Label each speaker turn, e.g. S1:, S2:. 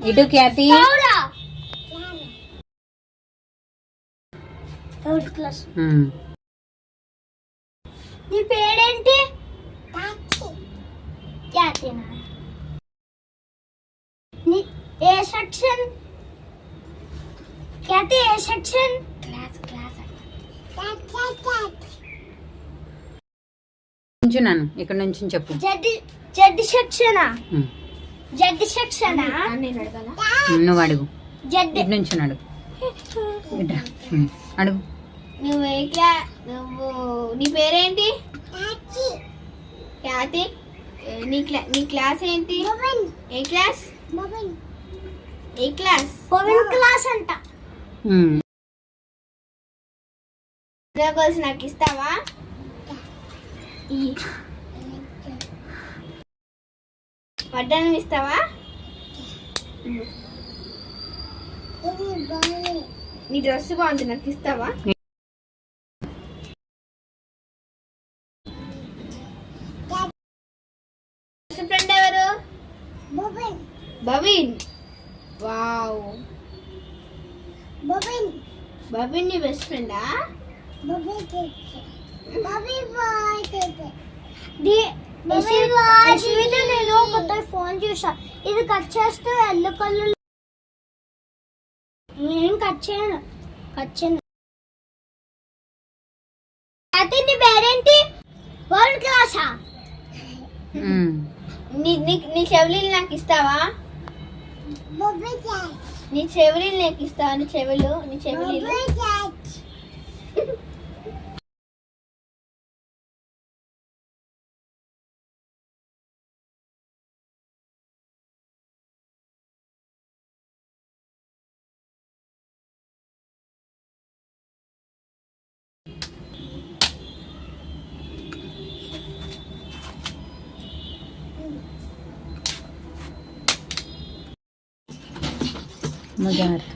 S1: ఇటు ఖ్యాతి
S2: third class. నీ పేరేంటి? ఖ్యాతినా? నీ ఏ సెక్షన్? ఖ్యాతి ఏ సెక్షన్? క్లాస్ క్లాస్
S1: నుంచున్నాను ఇక్కడ నుంచి చెప్పు.
S2: జెడ్ సెక్షనా? జెడ్ సెక్షనా?
S1: నువ్వు అడుగు.
S2: జెడ్
S1: ఇటు నుంచి అడుగు. అడుగు.
S2: నువ్వు నీ పేరేంటి? ఖ్యాతి. నీ క్లాస్ ఏంటి? ఏ క్లాస్? ఏ క్లాస్? క్లాస్ అంట. కలిసి నాకు ఇస్తావా? వడ్డానం ఇస్తావా? నీ డ్రెస్ బాగుంది, నాకు ఇస్తావా? ఫ్రెండ్ ఎవరు? బబిన్. వావ్, బబిన్ నీ బెస్ట్ ఫ్రెండా? నేను కొత్త ఫోన్ చూసా, ఇది కట్ చేస్తే ఎల్లో కలర్. నేను కట్ చేయను. నీ పేరేంటి? వరల్డ్ క్లాసా? నీ చెవులు నాకు ఇస్తావా? నీ చెవులు నాకు ఇస్తావా? నీ చెవులు
S1: मजा आ रहा है।